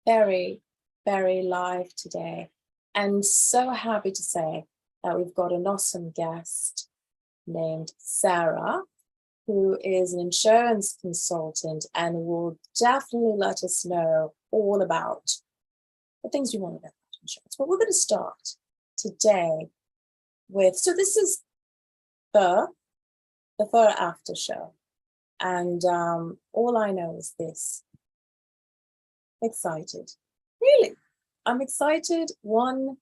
very, very live today. And so happy to say that we've got an awesome guest named Sarah, who is an insurance consultant and will definitely let us know all about the things you want to know about insurance. But we're going to start today with, so this is the FRR Aftershow. And all I know is this. Excited. Really, I'm excited, one,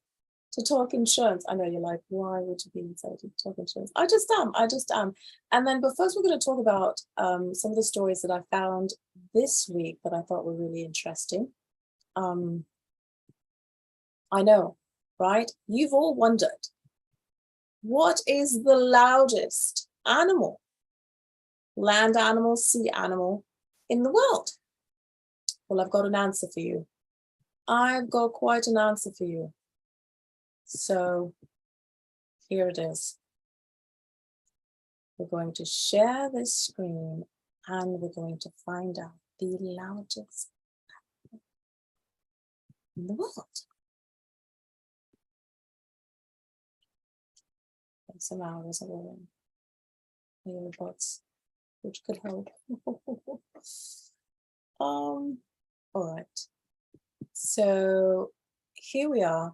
to talk insurance. I know you're like, why would you be excited to talk insurance? I just am. And then, but first we're going to talk about some of the stories that I found this week that I thought were really interesting. I know, right? You've all wondered, what is the loudest animal, land animal, sea animal in the world? Well, I've got an answer for you. I've got quite an answer for you. So here it is. We're going to share this screen and we're going to find out the loudest in the world. And somehow there's a little earbuds, which could help. All right. So here we are.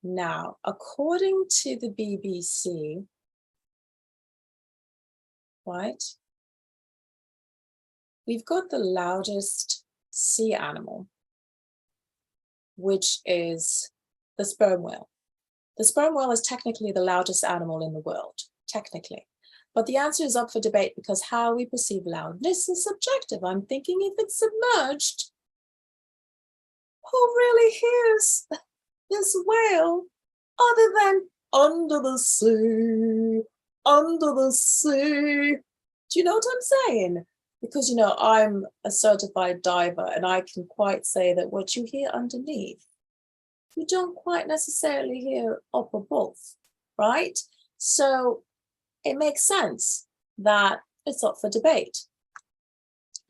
Now, according to the BBC, right, we've got the loudest sea animal, which is the sperm whale. The sperm whale is technically the loudest animal in the world, technically. But the answer is up for debate because how we perceive loudness is subjective. I'm thinking if it's submerged, who really hears this whale other than under the sea, under the sea? Do you know what I'm saying? Because, you know, I'm a certified diver and I can quite say that what you hear underneath, you don't quite necessarily hear up above, right? So it makes sense that it's up for debate.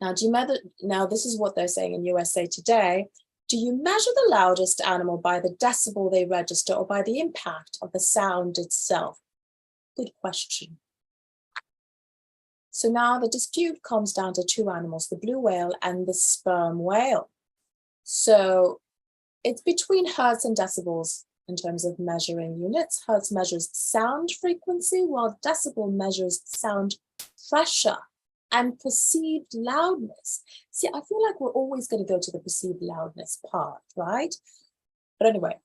Now, now this is what they're saying in USA Today. Do you measure the loudest animal by the decibel they register or by the impact of the sound itself? Good question. So now the dispute comes down to two animals, the blue whale and the sperm whale. So it's between hertz and decibels in terms of measuring units. Hertz measures sound frequency, while decibel measures sound pressure and perceived loudness. See, I feel like we're always going to go to the perceived loudness part, right? But anyway,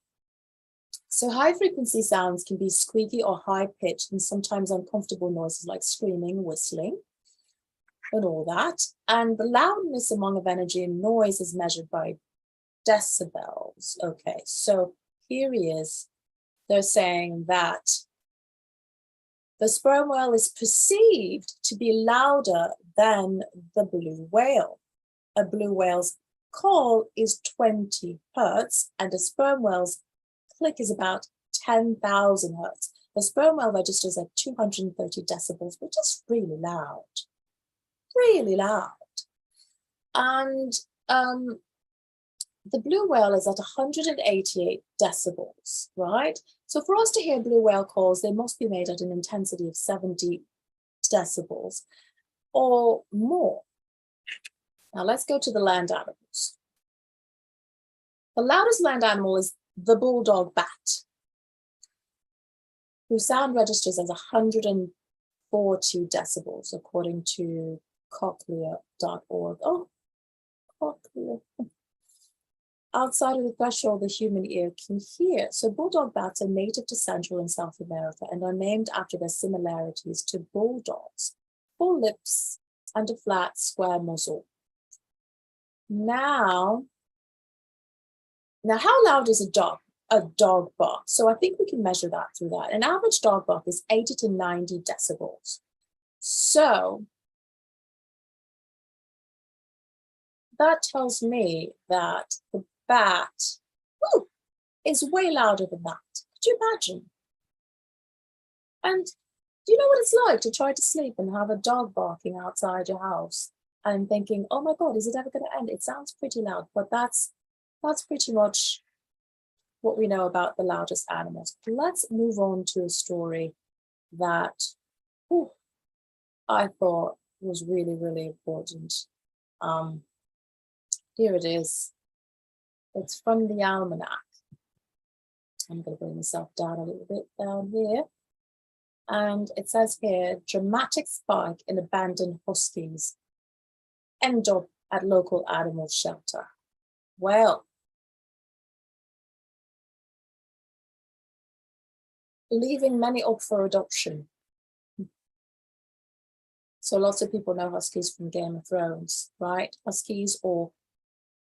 so high frequency sounds can be squeaky or high pitched and sometimes uncomfortable noises like screaming, whistling, and all that. And the loudness among of energy and noise is measured by decibels. Okay, so here he is. They're saying that the sperm whale is perceived to be louder than the blue whale. A blue whale's call is 20 hertz and a sperm whale's click is about 10,000 hertz. The sperm whale registers at 230 decibels, which is really loud, really loud. And the blue whale is at 188 decibels, right? So for us to hear blue whale calls, they must be made at an intensity of 70 decibels or more. Now let's go to the land animals. The loudest land animal is the bulldog bat, whose sound registers as 140 decibels, according to cochlea.org. Oh, cochlea. Outside of the threshold the human ear can hear. So bulldog bats are native to Central and South America and are named after their similarities to bulldogs, full lips and a flat square muzzle. Now how loud is a dog bark? So I think we can measure that through that. An average dog bark is 80 to 90 decibels. So that tells me that the bat is way louder than that. Could you imagine? And do you know what it's like to try to sleep and have a dog barking outside your house I'm thinking, oh my God, is it ever going to end? It sounds pretty loud, but that's pretty much what we know about the loudest animals. Let's move on to a story that I thought was really, really important. Here it is. It's from the Almanac. I'm going to bring myself down a little bit down here. And it says here, dramatic spike in abandoned Huskies end up at local animal shelter. Well, leaving many up for adoption. So lots of people know Huskies from Game of Thrones, right? Huskies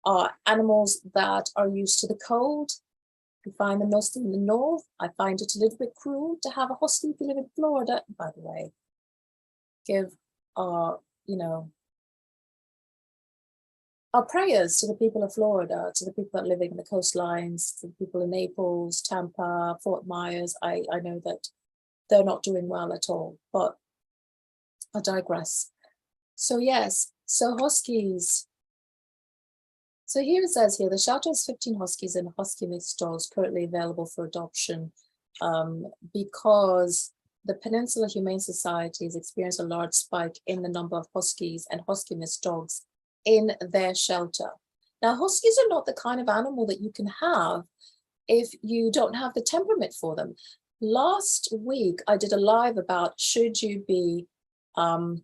are animals that are used to the cold. You find them mostly in the north. I find it a little bit cruel to have a husky if you live in Florida. By the way, give our prayers to the people of Florida, to the people that live in the coastlines, to the people in Naples, Tampa, Fort Myers. I know that they're not doing well at all, but I digress. So yes, so Huskies. So here it says here, the shelter has 15 Huskies and Husky mixed dogs currently available for adoption because the Peninsula Humane Society has experienced a large spike in the number of Huskies and Husky mixed dogs in their shelter. Now, Huskies are not the kind of animal that you can have if you don't have the temperament for them. Last week, I did a live about should you own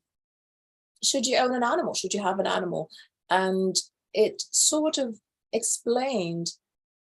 an animal? Should you have an animal? And it sort of explained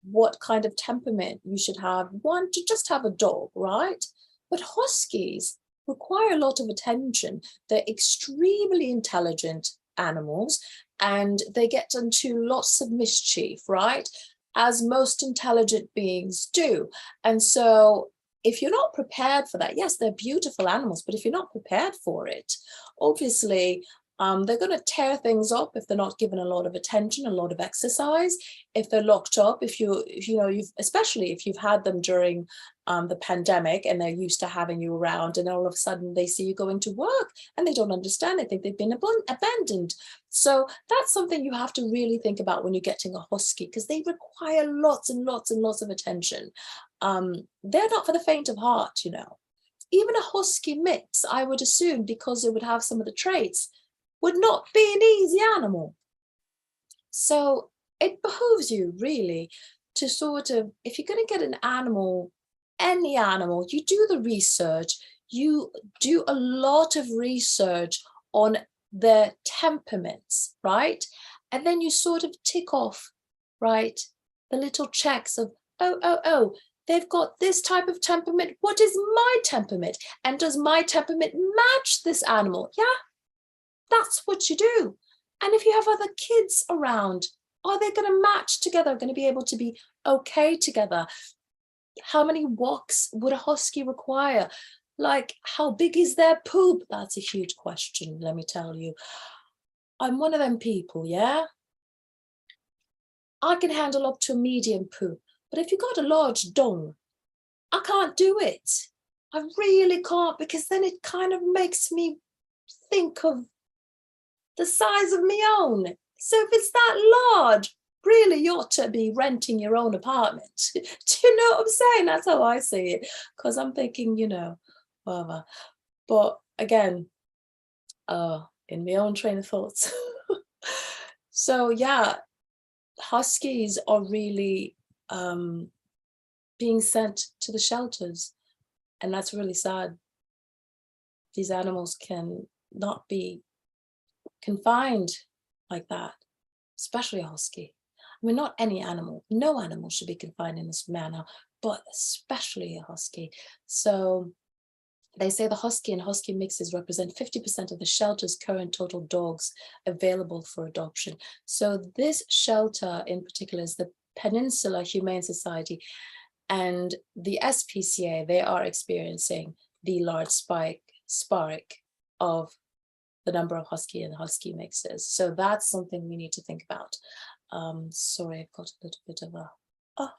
what kind of temperament you should have. One, to just have a dog, right? But Huskies require a lot of attention. They're extremely intelligent animals and they get into lots of mischief, right? As most intelligent beings do. And so if you're not prepared for that, yes, they're beautiful animals, but if you're not prepared for it, obviously, they're going to tear things up if they're not given a lot of attention, a lot of exercise. If they're locked up, especially if you've had them during the pandemic and they're used to having you around, and all of a sudden they see you going to work and they don't understand. They think they've been abandoned. So that's something you have to really think about when you're getting a Husky, because they require lots and lots and lots of attention. They're not for the faint of heart, Even a Husky mix, I would assume, because it would have some of the traits, would not be an easy animal. So it behooves you really to sort of, if you're going to get an animal, any animal, you do the research, you do a lot of research on their temperaments, right? And then you sort of tick off, right, the little checks of, oh, they've got this type of temperament. What is my temperament? And does my temperament match this animal? Yeah. That's what you do. And if you have other kids around, are they going to match together, going to be able to be okay together? How many walks would a Husky require? Like, how big is their poop? That's a huge question, let me tell you. I'm one of them people, yeah? I can handle up to a medium poop, but if you got a large dung, I can't do it. I really can't, because then it kind of makes me think of the size of my own. So if it's that large, really you ought to be renting your own apartment. Do you know what I'm saying? That's how I see it. Because I'm thinking, whatever. But again, in my own train of thoughts. So yeah, Huskies are really being sent to the shelters. And that's really sad. These animals can not be confined like that, especially a Husky. I mean, not any animal, no animal should be confined in this manner, but especially a Husky. So they say the Husky and Husky mixes represent 50% of the shelter's current total dogs available for adoption. So this shelter in particular is the Peninsula Humane Society, and the SPCA, they are experiencing the large spike of the number of Husky and Husky mixes. So that's something we need to think about. Sorry, I've got a little bit of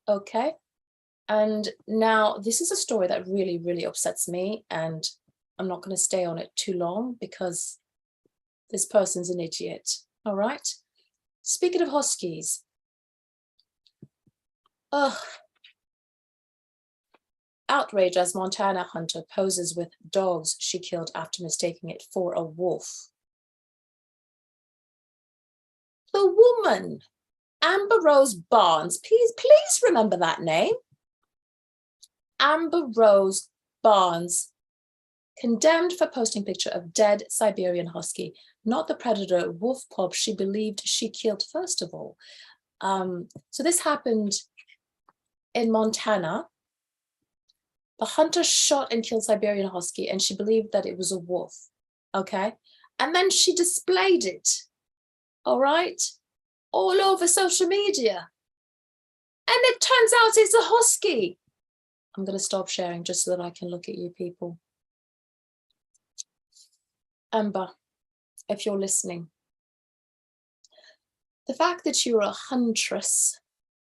okay. And now this is a story that really, really upsets me, and I'm not going to stay on it too long because this person's an idiot. All right. Speaking of Huskies. Outrage as Montana hunter poses with dogs she killed after mistaking it for a wolf. The woman, Amber Rose Barnes, please remember that name. Amber Rose Barnes, condemned for posting picture of dead Siberian Husky, not the predator wolf pup she believed she killed first of all. So this happened in Montana. The hunter shot and killed Siberian Husky and she believed that it was a wolf, okay? And then she displayed it, all right, all over social media. And it turns out it's a Husky. I'm gonna stop sharing just so that I can look at you people. Amber, if you're listening, the fact that you're a huntress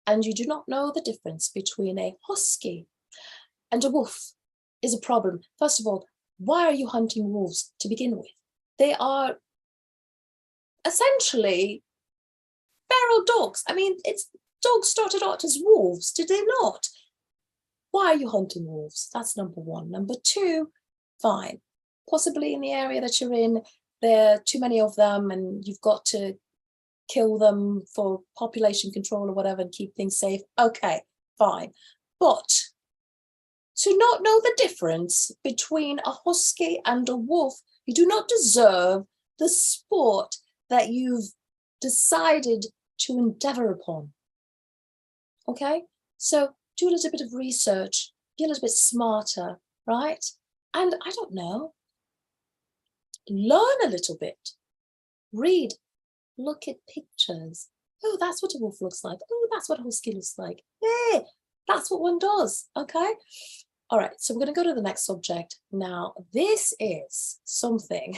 and you do not know the difference between a Husky and a wolf is a problem. First of all, why are you hunting wolves to begin with? They are essentially feral dogs. I mean, dogs started out as wolves, did they not? Why are you hunting wolves? That's number one. Number two, fine. Possibly in the area that you're in, there are too many of them and you've got to kill them for population control or whatever and keep things safe. Okay, fine. But to not know the difference between a Husky and a wolf, you do not deserve the sport that you've decided to endeavor upon. Okay, so do a little bit of research, be a little bit smarter, right? And I don't know, learn a little bit, read, look at pictures. Oh, that's what a wolf looks like. Oh, that's what a Husky looks like. Yeah, that's what one does, okay? All right, so we're going to go to the next subject. Now, this is something.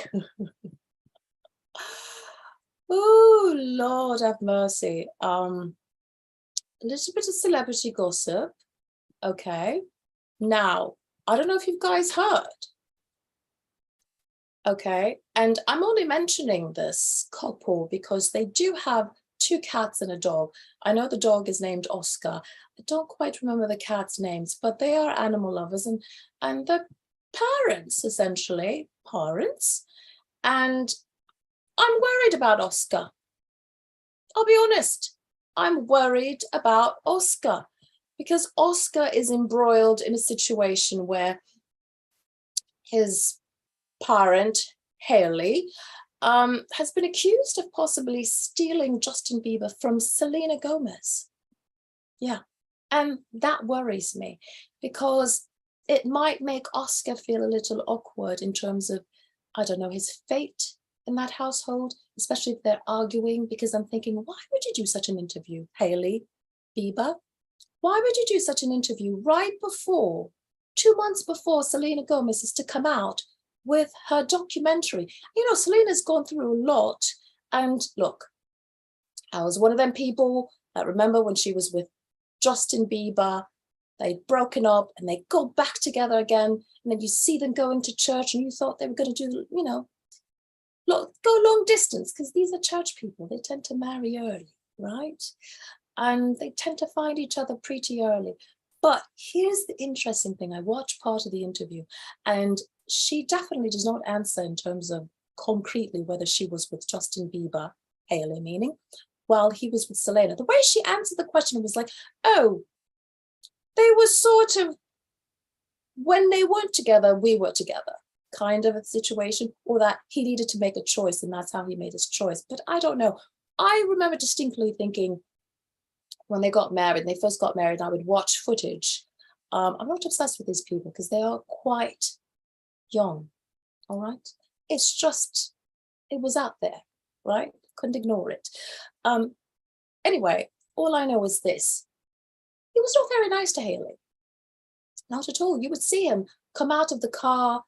Oh, Lord have mercy. A little bit of celebrity gossip. Okay. Now, I don't know if you guys heard. Okay. And I'm only mentioning this couple because they do have 2 cats and a dog. I know the dog is named Oscar. I don't quite remember the cats' names, but they are animal lovers and they're parents, essentially, parents. And I'm worried about Oscar. I'll be honest. I'm worried about Oscar because Oscar is embroiled in a situation where his parent, Hailey, has been accused of possibly stealing Justin Bieber from Selena Gomez. Yeah, and that worries me because it might make Oscar feel a little awkward in terms of, I don't know, his fate in that household, especially if they're arguing, because I'm thinking, why would you do such an interview, Hailey Bieber? Why would you do such an interview right before, 2 months before Selena Gomez is to come out with her documentary? You know, Selena's gone through a lot. And look, I was one of them people that remember when she was with Justin Bieber, they'd broken up and they go back together again. And then you see them going to church and you thought they were going to do, you know, look, go long distance because these are church people. They tend to marry early, right? And they tend to find each other pretty early. But here's the interesting thing. I watched part of the interview and she definitely does not answer in terms of concretely whether she was with Justin Bieber, Hailey meaning, while he was with Selena. The way she answered the question was like, oh, they were sort of, when they weren't together, we were together, kind of a situation, or that he needed to make a choice and that's how he made his choice. But I don't know. I remember distinctly thinking when they got married, they first got married, I would watch footage. I'm not obsessed with these people because they are quite young, all right? It's just, it was out there, right? Couldn't ignore it. Anyway, all I know is this. He was not very nice to Hailey. Not at all. You would see him come out of the car,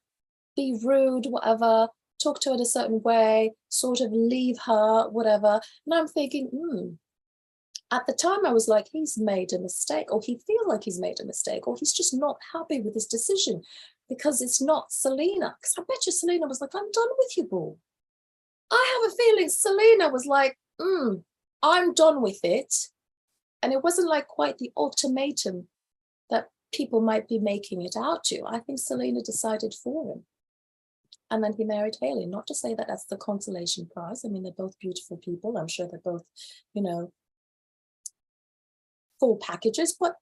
be rude, whatever, talk to her in a certain way, sort of leave her, whatever. And I'm thinking, At the time I was like, he's made a mistake, or he feels like he's made a mistake, or he's just not happy with his decision because it's not Selena. Because I bet you Selena was like, I'm done with you, boo. I have a feeling Selena was like, I'm done with it. And it wasn't like quite the ultimatum that people might be making it out to. I think Selena decided for him. And then he married Hailey. Not to say that that's the consolation prize. I mean, they're both beautiful people. I'm sure they're both, full packages, but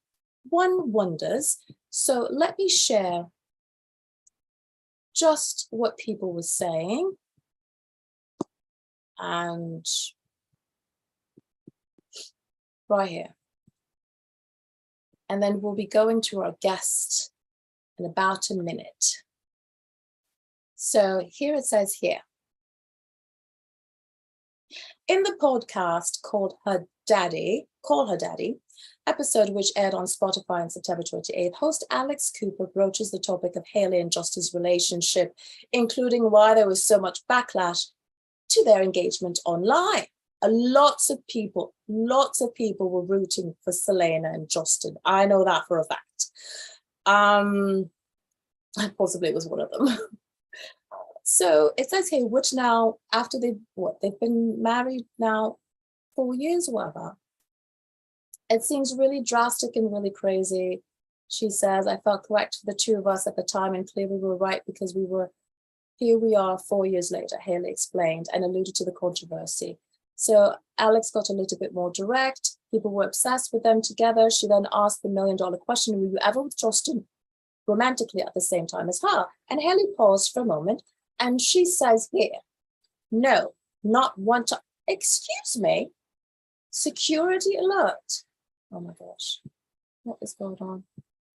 one wonders. So let me share just what people were saying. And right here. And then we'll be going to our guest in about a minute. So here it says here. In the podcast called Call Her Daddy, episode which aired on Spotify on September 28th, host Alex Cooper broaches the topic of Hailey and Justin's relationship, including why there was so much backlash to their engagement online. Lots of people were rooting for Selena and Justin. I know that for a fact. Possibly was one of them. So it says here, which now, after they've been married now 4 years or whatever. It seems really drastic and really crazy. She says, I felt correct for the two of us at the time and clearly we were right because here we are 4 years later, Hailey explained and alluded to the controversy. So Alex got a little bit more direct. People were obsessed with them together. She then asked the $1 million question, were you ever with Justin romantically at the same time as her? And Hailey paused for a moment and she says here, no, not one time. Excuse me, security alert. Oh my gosh, what is going on?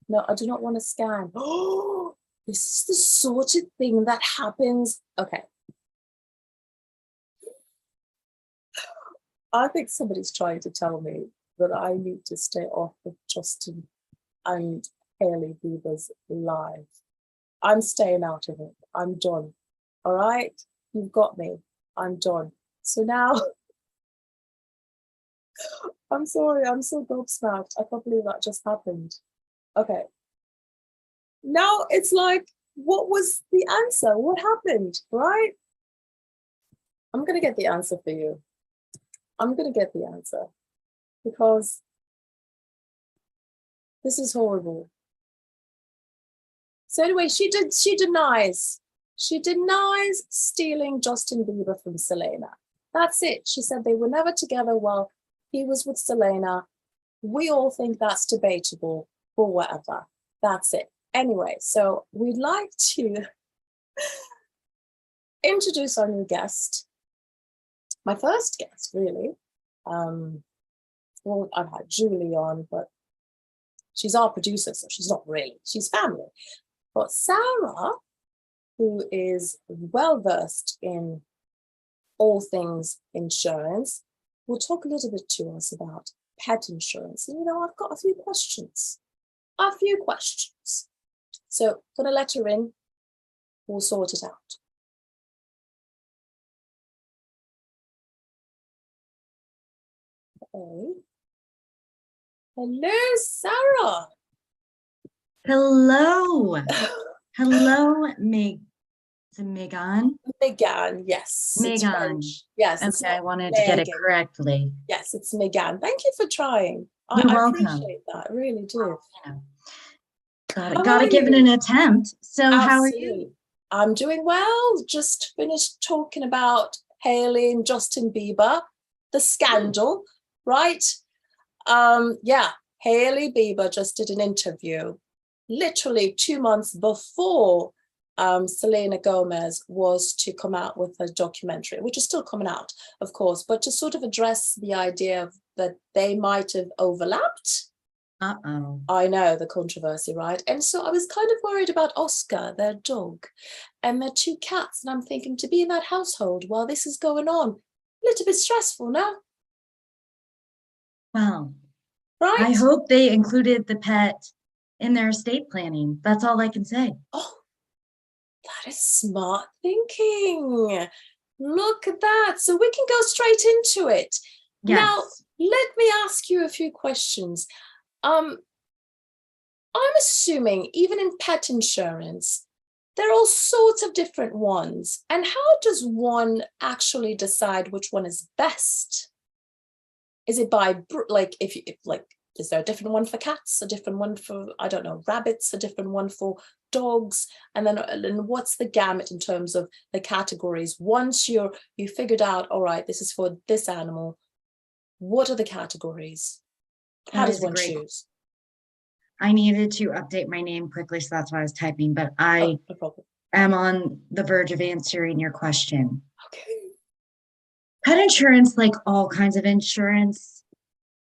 No, I do not want to scan. Oh, this is the sort of thing that happens. Okay. I think somebody's trying to tell me that I need to stay off of Justin and Hailey Bieber's live. I'm staying out of it. I'm done. All right? You've got me. I'm done. So now, I'm sorry, I'm so gobsmacked. I can't believe that just happened. Okay. Now it's like, what was the answer? What happened, right? I'm going to get the answer for you. I'm going to get the answer because this is horrible. So anyway, she denies stealing Justin Bieber from Selena. That's it. She said they were never together while he was with Selena. We all think that's debatable or whatever. That's it. Anyway, so we'd like to introduce our new guest. My first guest, really. Well, I've had Julie on, but she's our producer, so she's not really. She's family. But Sarah, who is well-versed in all things insurance, will talk a little bit to us about pet insurance. And, I've got a few questions. So, gonna let her in. We'll sort it out. Okay. Hello, Sarah. Hello. Hello, Méganne. Méganne, yes. Méganne. Yes. Okay, I wanted to get it correctly. Yes, it's Méganne. Thank you for trying. You're welcome. I appreciate that. I really do. Gotta give it an attempt. So Absolutely. How are you? I'm doing well. Just finished talking about Hailey and Justin Bieber, the scandal, right? Yeah, Hailey Bieber just did an interview literally 2 months before Selena Gomez was to come out with a documentary, which is still coming out, of course, but to sort of address the idea that they might have overlapped. Uh-oh. I know, the controversy, right? And so I was kind of worried about Oscar, their dog, and their 2 cats. And I'm thinking, to be in that household while this is going on, a little bit stressful, no? Well, right? I hope they included the pet in their estate planning. That's all I can say. Oh, that is smart thinking. Look at that. So we can go straight into it. Yes. Now, let me ask you a few questions. I'm assuming even in pet insurance, there are all sorts of different ones. And how does one actually decide which one is best? Is it by, like, is there a different one for cats, a different one for, I don't know, rabbits, a different one for dogs? And then what's the gamut in terms of the categories? Once you figured out, all right, this is for this animal, what are the categories? How does one choose? I needed to update my name quickly, so that's why I was typing, but I no problem. am on the verge of answering your question. Okay. Pet insurance, like all kinds of insurance,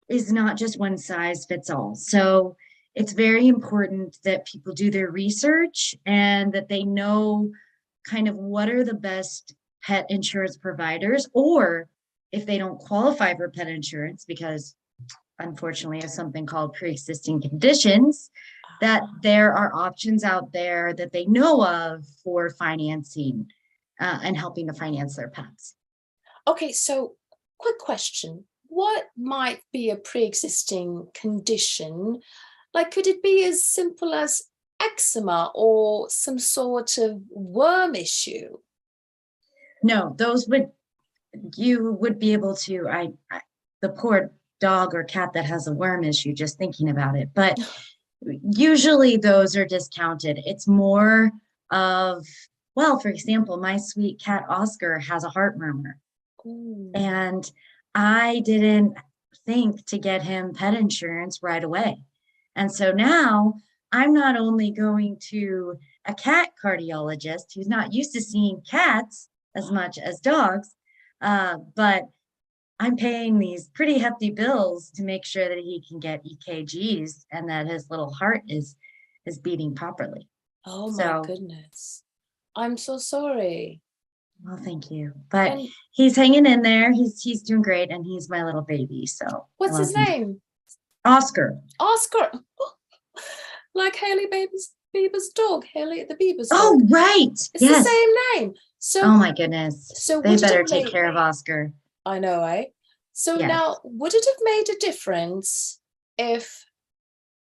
is not just one size fits all. So it's very important that people do their research and that they know kind of what are the best pet insurance providers, or if they don't qualify for pet insurance, because unfortunately have something called pre-existing conditions, that there are options out there that they know of for financing and helping to finance their pets. Okay, so quick question. What might be a pre-existing condition? Like, could it be as simple as eczema or some sort of worm issue? No, you would be able to, the poor dog or cat that has a worm issue, just thinking about it, but usually those are discounted. It's more of, well, for example, my sweet cat Oscar has a heart murmur. Ooh. And I didn't think to get him pet insurance right away. And so now I'm not only going to a cat cardiologist who's not used to seeing cats as much as dogs, but I'm paying these pretty hefty bills to make sure that he can get EKGs and that his little heart is beating properly. Oh my goodness. I'm so sorry. Well, thank you. But he's hanging in there. He's doing great, and he's my little baby. So what's his name? Oscar. Oscar. Like Hailey Bieber's dog, Hailey the Bieber's dog. Oh, right. It's the same name. So oh my goodness. So they better take care of Oscar. I know, eh? So now, would it have made a difference if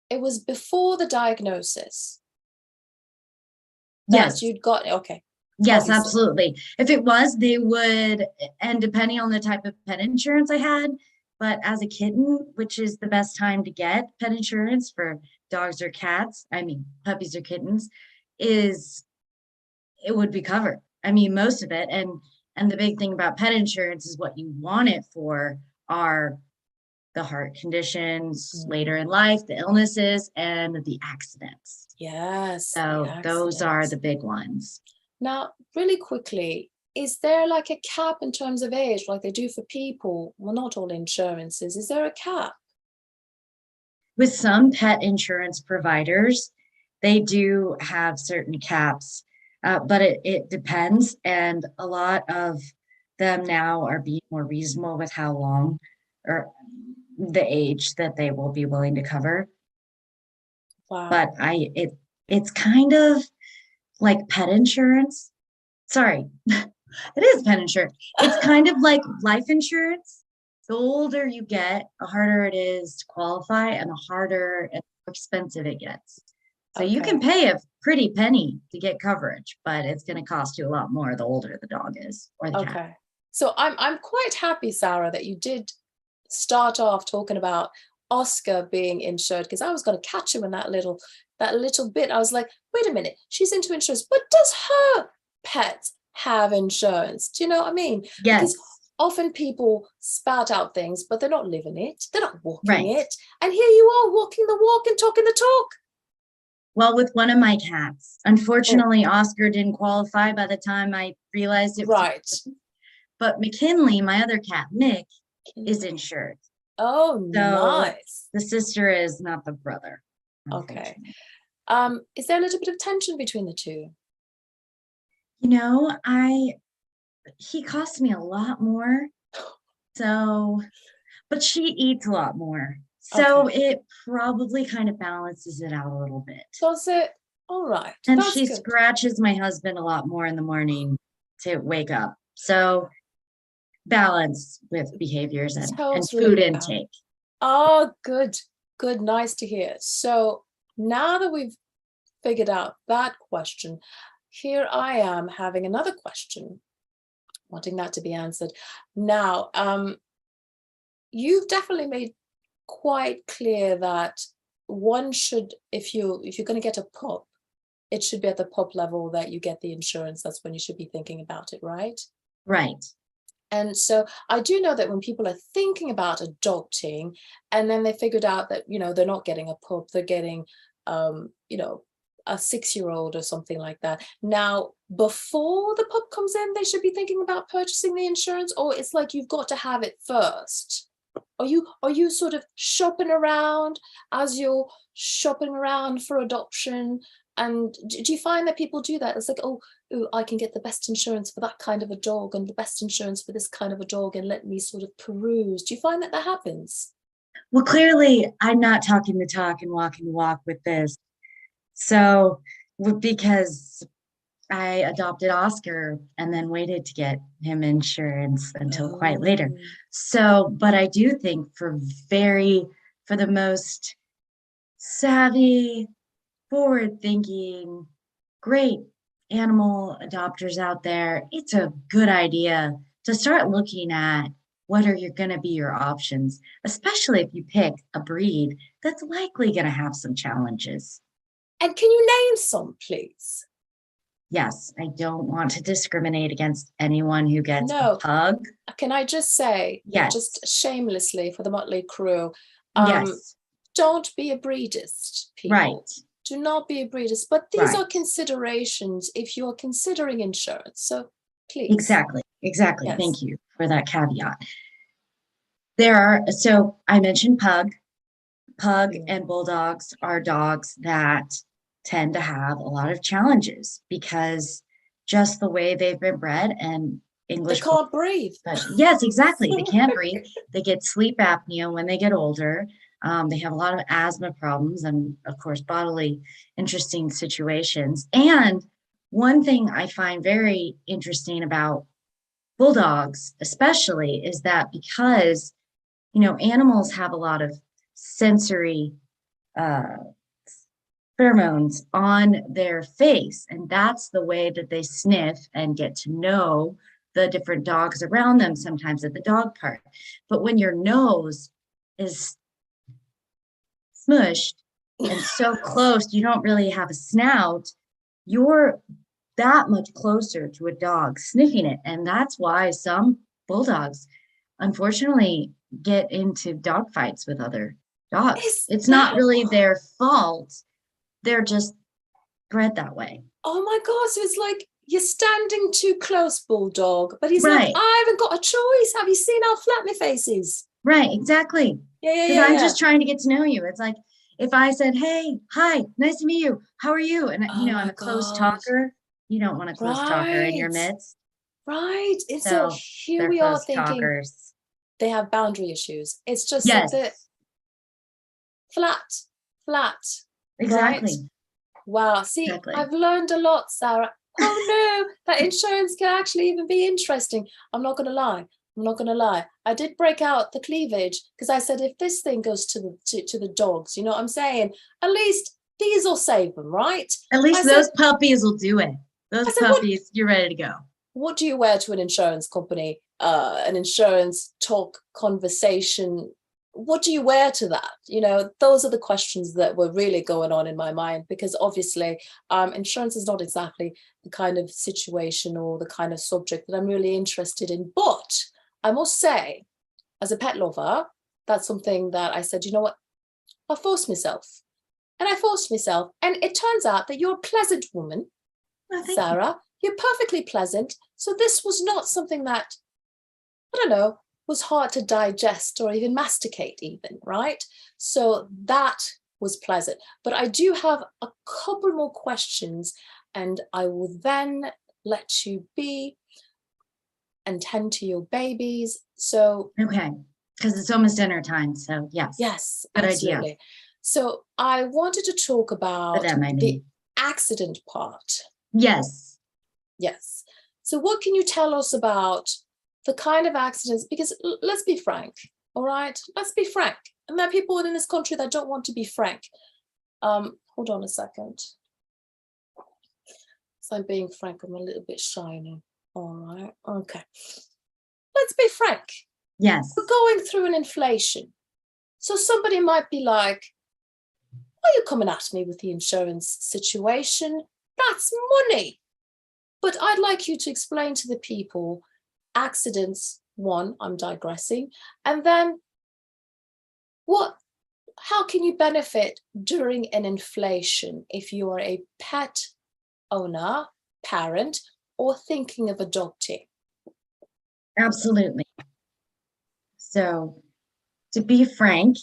it was before the diagnosis? Yes. You'd got, okay. Yes, obviously. Absolutely. If it was, they would, and depending on the type of pet insurance I had, but as a kitten, which is the best time to get pet insurance for dogs or cats, I mean, puppies or kittens, it would be covered. I mean, most of it. And the big thing about pet insurance is what you want it for are the heart conditions later in life, the illnesses, and the accidents. Yes. So those are the big ones. Now, really quickly, is there like a cap in terms of age, like they do for people? Well, not all insurances. Is there a cap? With some pet insurance providers, they do have certain caps, but it depends. And a lot of them now are being more reasonable with how long or the age that they will be willing to cover. Wow. But it's kind of like pet insurance. Sorry, it is pet insurance. It's kind of like life insurance. The older you get, the harder it is to qualify and the harder and more expensive it gets. So you can pay a pretty penny to get coverage, but it's going to cost you a lot more the older the dog is or the cat. So I'm quite happy, Sarah, that you did start off talking about Oscar being insured, because I was going to catch him in that little bit. I was like, wait a minute, she's into insurance, but does her pet have insurance? Do you know what I mean? Yes. Because often people spout out things, but they're not living it. They're not walking it. And here you are walking the walk and talking the talk. Well, with one of my cats, unfortunately, Oscar didn't qualify by the time I realized it. Right. But McKinley, my other cat, Nick, is insured. Oh, so nice. The sister is not the brother. Okay. Is there a little bit of tension between the two? You know, he costs me a lot more. So, but she eats a lot more. So it probably kind of balances it out a little bit. Does it? All right. And she scratches my husband a lot more in the morning to wake up. So balance with behaviors and food intake. Oh, good. Good. Nice to hear. So now that we've figured out that question, here I am having another question, wanting that to be answered. Now, you've definitely made quite clear that one should, if you're going to get a pup, it should be at the pup level that you get the insurance. That's when you should be thinking about it, right? Right. And so I do know that when people are thinking about adopting, and then they figured out that, they're not getting a pup, they're getting, a 6-year-old or something like that. Now, before the pup comes in, they should be thinking about purchasing the insurance, or it's like you've got to have it first. Are you sort of shopping around as you're shopping around for adoption? And do you find that people do that? It's like, oh, I can get the best insurance for that kind of a dog and the best insurance for this kind of a dog, and let me sort of peruse. Do you find that happens? Well, clearly, I'm not talking the talk and walking the walk with this. So, because I adopted Oscar and then waited to get him insurance until quite later. So, but I do think for the most savvy, forward-thinking, great animal adopters out there, it's a good idea to start looking at what are going to be your options, especially if you pick a breed that's likely going to have some challenges. And can you name some, please? Yes, I don't want to discriminate against anyone who gets a pug. Can I just say, yes, just shamelessly for the Motley Crew, yes, don't be a breedist, people. Right. Do not be a breedist. But these are considerations if you're considering insurance. So please. Exactly. Yes. Thank you for that caveat. So I mentioned pug. Pug and bulldogs are dogs that tend to have a lot of challenges because just the way they've been bred, and English. They can't breathe. Yes, exactly. They can't breathe. They get sleep apnea when they get older. They have a lot of asthma problems and, of course, bodily interesting situations. And one thing I find very interesting about bulldogs, especially, is that because, animals have a lot of sensory pheromones on their face, and that's the way that they sniff and get to know the different dogs around them, sometimes at the dog park. But when your nose is smushed and so close, you don't really have a snout, you're that much closer to a dog sniffing it. And that's why some bulldogs, unfortunately, get into dog fights with other dogs. It's not really their fault. They're just bred that way. Oh my God. So it's like you're standing too close, bulldog. But he's like, I haven't got a choice. Have you seen how flat my face is? Right, exactly. Yeah. I'm just trying to get to know you. It's like if I said, hey, hi, nice to meet you. How are you? And, I'm a close talker. You don't want a close talker in your midst. Right. And so here we are thinking talkers. They have boundary issues. It's just flat. Exactly. Right? Wow. See, I've learned a lot, Sarah. Oh no, that insurance can actually even be interesting. I'm not going to lie. I did break out the cleavage because I said, if this thing goes to the dogs, you know what I'm saying? At least these will save them, right? At least those puppies will do it. Those puppies, you're ready to go. What do you wear to an insurance company? An insurance talk conversation. What do you wear to that? Those are the questions that were really going on in my mind, because obviously insurance is not exactly the kind of situation or the kind of subject that I'm really interested in. But I must say, as a pet lover, that's something that I said, you know what, I'll force myself. And I forced myself. And it turns out that you're a pleasant woman, Sarah. You're perfectly pleasant. So this was not something that, I don't know, was hard to digest or even masticate even, right? So that was pleasant. But I do have a couple more questions, and I will then let you be and tend to your babies. So okay, because it's almost dinner time. So yes, good absolutely. idea. So I wanted to talk about the accident part. Yes. So what can you tell us about the kind of accidents? Because let's be frank, all right? Let's be frank. And there are people in this country that don't want to be frank. Hold on a second. So I'm being frank, I'm a little bit shy now. All right, okay. Let's be frank. Yes. We're going through an inflation. So somebody might be like, why are you coming at me with the insurance situation? That's money. But I'd like you to explain to the people accidents, one, I'm digressing, and then how can you benefit during an inflation if you are a pet owner, parent, or thinking of adopting? Absolutely. So to be frank,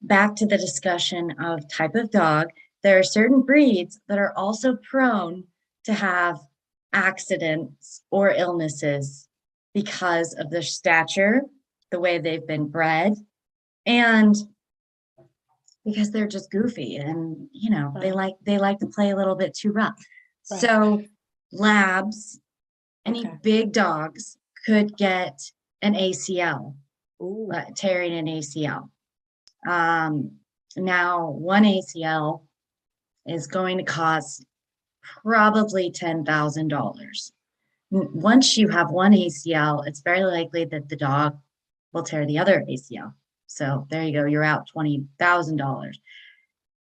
back to the discussion of type of dog, there are certain breeds that are also prone to have accidents or illnesses because of their stature, the way they've been bred, and because they're just goofy and Right. they like to play a little bit too rough. Right. So labs, any Okay. big dogs could get an ACL, Ooh. tearing an ACL. Now one ACL is going to cost probably $10,000. Once you have one ACL, it's very likely that the dog will tear the other ACL. So there you go, you're out $20,000.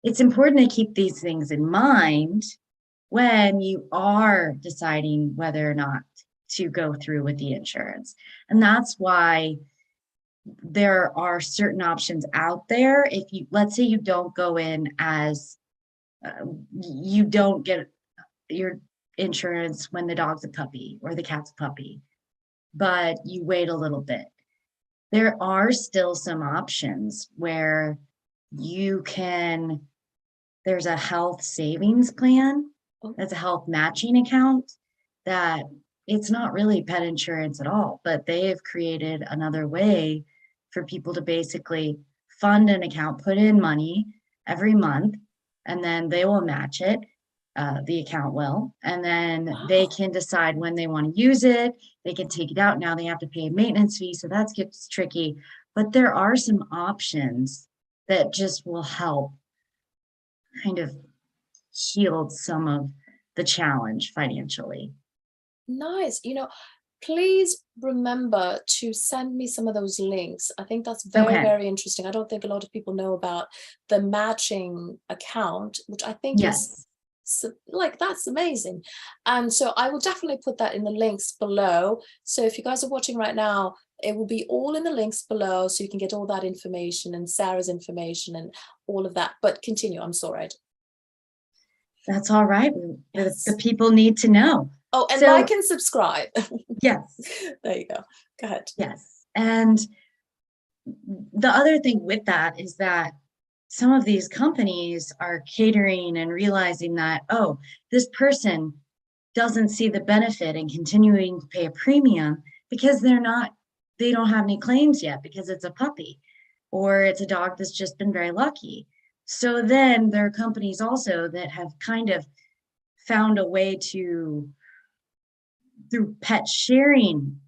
It's important to keep these things in mind when you are deciding whether or not to go through with the insurance. And that's why there are certain options out there. If you, let's say you don't go in as, you don't get your insurance when the dog's a puppy or the cat's a puppy, but you wait a little bit. There are still some options where you can, there's a health savings plan, that's a health matching account that it's not really pet insurance at all, but they have created another way for people to basically fund an account, put in money every month, and then they will match it. The account will, and then they can decide when they want to use it. They can take it out. Now they have to pay a maintenance fee, so that gets tricky. But there are some options that just will help kind of shield some of the challenge financially. Nice. Please remember to send me some of those links. I think that's very, Okay. very interesting. I don't think a lot of people know about the matching account, which I think is Yes. that's amazing. And so I will definitely put that in the links below. So if you guys are watching right now, it will be all in the links below, so you can get all that information and Sarah's information and all of that. But continue. I'm sorry. That's all right. Yes. The people need to know. Oh, and So, like and subscribe. yes. There you go. Go ahead. Yes. And the other thing with that is that some of these companies are catering and realizing that, oh, this person doesn't see the benefit in continuing to pay a premium because they don't have any claims yet because it's a puppy or it's a dog that's just been very lucky. So then there are companies also that have kind of found a way to, through pet sharing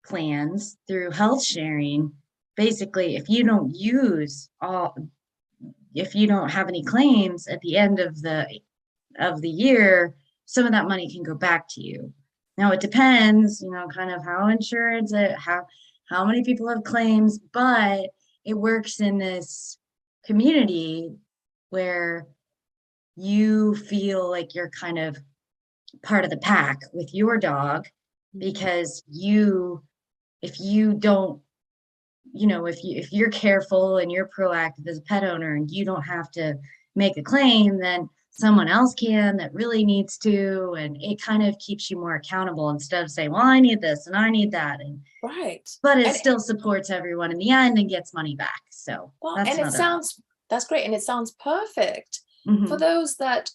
plans, through health sharing, basically, if you don't have any claims at the end of the year, some of that money can go back to you. Now it depends, kind of how insurance, how many people have claims, but it works in this community where you feel like you're kind of part of the pack with your dog, because if you don't, if you're careful and you're proactive as a pet owner and you don't have to make a claim, then someone else can that really needs to, and it kind of keeps you more accountable instead of saying, well, I need this and I need that, and Right. but it And still supports everyone in the end and gets money back. So that's great, and it sounds perfect for Mhm. those that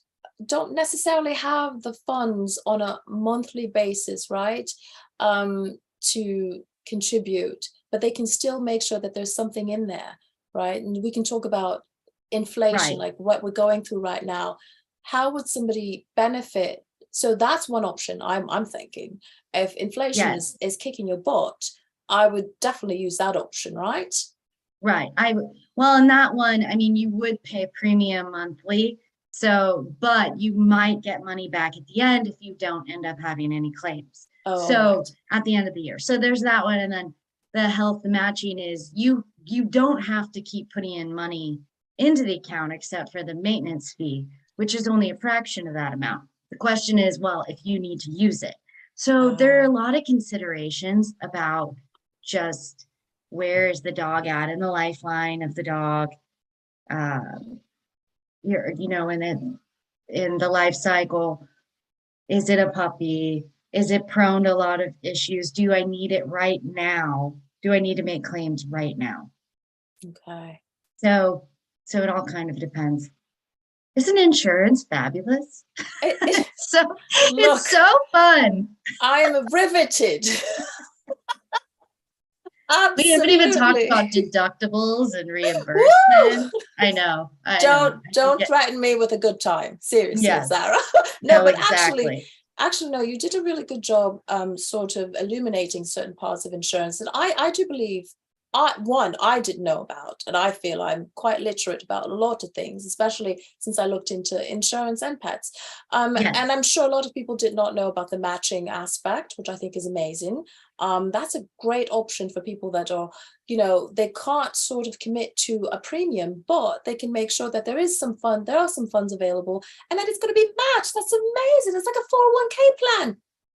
don't necessarily have the funds on a monthly basis, right? To contribute, but they can still make sure that there's something in there, right? And we can talk about inflation, Right. like what we're going through right now. How would somebody benefit? So that's one option I'm thinking. If inflation Yes. is kicking your butt, I would definitely use that option, right? Right. Well, in that one, I mean, you would pay a premium monthly, So, but you might get money back at the end if you don't end up having any claims. Oh, So right. at the end of the year. So there's that one. And then the health matching is you don't have to keep putting in money into the account except for the maintenance fee, which is only a fraction of that amount. The question is, well, if you need to use it. So there are a lot of considerations about just where is the dog at in the lifeline of the dog. You know, and then in the life cycle, is it a puppy? Is it prone to a lot of issues? Do I need it right now? Do I need to make claims right now? Okay. So it all kind of depends. Isn't insurance fabulous? So Look, it's so fun. I am riveted. We haven't even talked about deductibles and reimbursement. I know. Don't threaten me with a good time. Seriously, yes. Sarah. No, but exactly. Actually, no, you did a really good job sort of illuminating certain parts of insurance. And I do believe I didn't know about, and I feel I'm quite literate about a lot of things, especially since I looked into insurance and pets. Yes. And I'm sure a lot of people did not know about the matching aspect, which I think is amazing. That's a great option for people that are, you know, they can't sort of commit to a premium, but they can make sure that there are some funds available, and that it's going to be matched. That's amazing. It's like a 401k plan.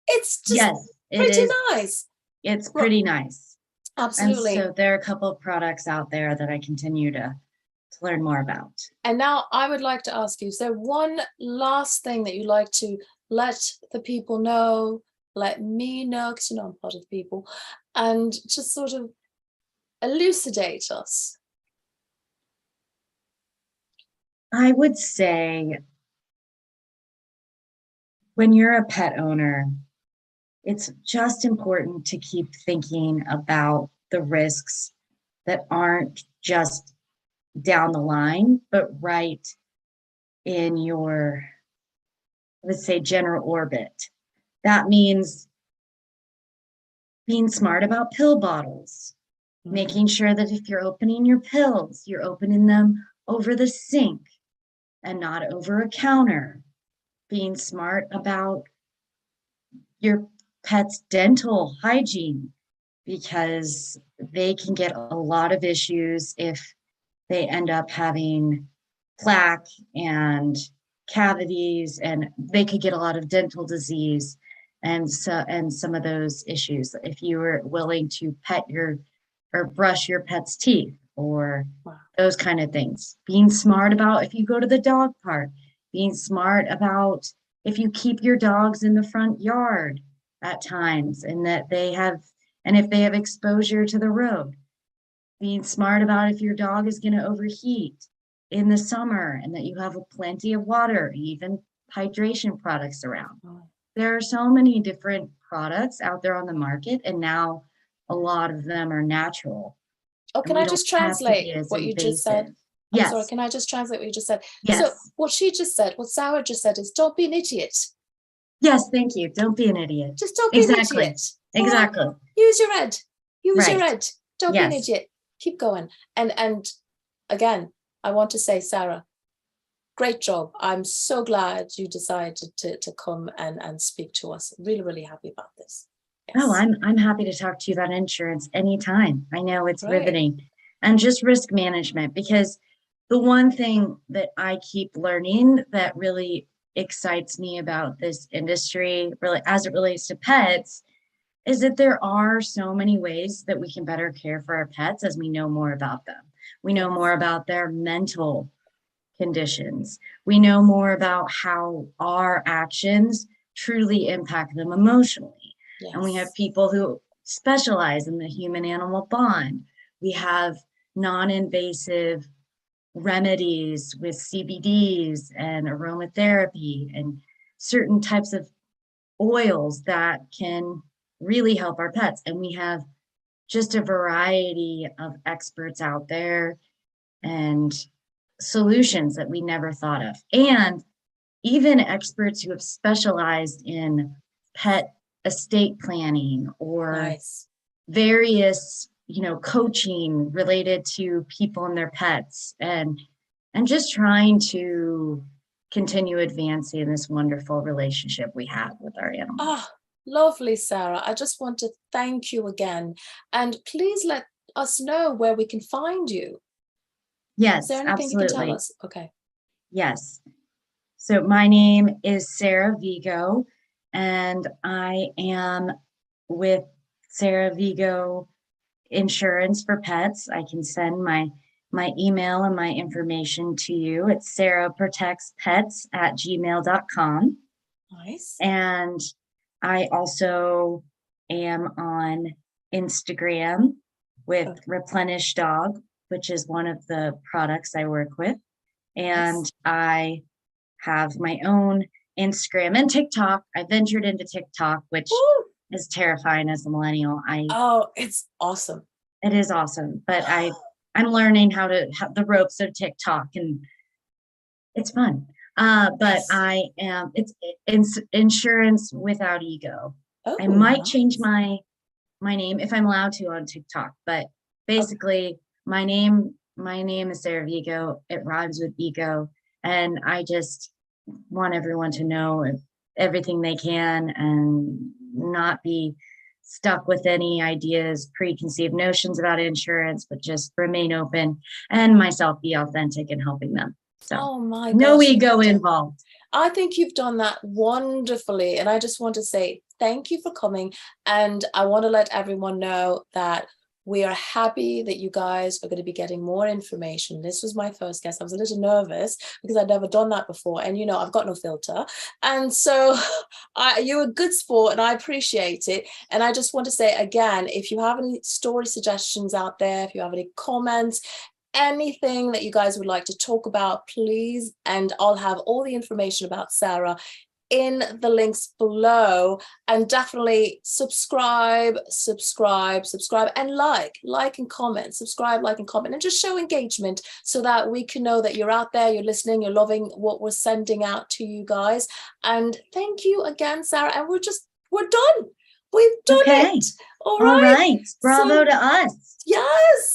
It's just pretty nice. It's pretty nice. Absolutely. And so there are a couple of products out there that I continue to learn more about. And now I would like to ask you, is there one last thing that you'd like to let the people know, let me know, because you know I'm part of the people, and just sort of elucidate us? I would say when you're a pet owner, it's just important to keep thinking about the risks that aren't just down the line, but right in your, let's say, general orbit. That means being smart about pill bottles, making sure that if you're opening your pills, you're opening them over the sink and not over a counter, being smart about your pet's dental hygiene, because they can get a lot of issues if they end up having plaque and cavities, and they could get a lot of dental disease and some of those issues if you were willing to pet your or brush your pet's teeth or those kind of things. Being smart about if you go to the dog park, being smart about if you keep your dogs in the front yard at times, and that they have, and if they have exposure to the road, being smart about if your dog is going to overheat in the summer and that you have plenty of water, even hydration products around. There are so many different products out there on the market, and now a lot of them are natural. Oh, can I just translate what you just said? Yes. Sorry, can I just translate what you just said? Yes. So what she just said, what Sarah just said is, don't be an idiot. Yes, thank you. Don't be an idiot. Just don't be an idiot. Exactly. Right? Use your head. Use your head. Don't be an Yes. idiot. Keep going. And again, I want to say, Sarah, great job. I'm so glad you decided to come and speak to us. Really, really happy about this. Yes. Oh, I'm happy to talk to you about insurance anytime. I know it's Great. riveting. And just risk management, because the one thing that I keep learning that really excites me about this industry, really as it relates to pets, is that there are so many ways that we can better care for our pets as we know more about them. We know more about their mental conditions. We know more about how our actions truly impact them emotionally. Yes. And we have people who specialize in the human-animal bond. We have non-invasive remedies with CBDs and aromatherapy and certain types of oils that can really help our pets. And we have just a variety of experts out there and solutions that we never thought of. And even experts who have specialized in pet estate planning or various, coaching related to people and their pets, and just trying to continue advancing this wonderful relationship we have with our animals. Ah, lovely, Sarah. I just want to thank you again. And please let us know where we can find you. Yes, Is there anything you can tell us? Okay. Yes. So my name is Sarah Vigo, and I am with Sarah Vigo Insurance for Pets. I can send my email and my information to you. It's sarahprotectspets@gmail.com. Nice. And I also am on Instagram with Replenish Dog, which is one of the products I work with. And Nice. I have my own Instagram and TikTok. I ventured into TikTok, which is terrifying as a millennial. Oh, it's awesome. It is awesome, but I'm learning how to have the ropes of TikTok, and it's fun. But Yes. I am, it's insurance without ego. Oh, I might nice. change my name if I'm allowed to on TikTok, but basically my name is Sarah Vigo. It rhymes with ego, and I just want everyone to know everything they can and not be stuck with any ideas, preconceived notions about insurance, but just remain open and myself be authentic in helping them. So oh my no gosh, ego involved. I think you've done that wonderfully. And I just want to say thank you for coming. And I want to let everyone know that we are happy that you guys are going to be getting more information. This was my first guest. I was a little nervous because I'd never done that before. And, you know, I've got no filter. And so you're a good sport and I appreciate it. And I just want to say again, if you have any story suggestions out there, if you have any comments, anything that you guys would like to talk about, please. And I'll have all the information about Sarah in the links below, and definitely subscribe and like and comment, subscribe, like and comment, and just show engagement so that we can know that you're out there, you're listening, you're loving what we're sending out to you guys. And thank you again, Sarah. And we're done. We've done it. All right. Bravo to us. Yes.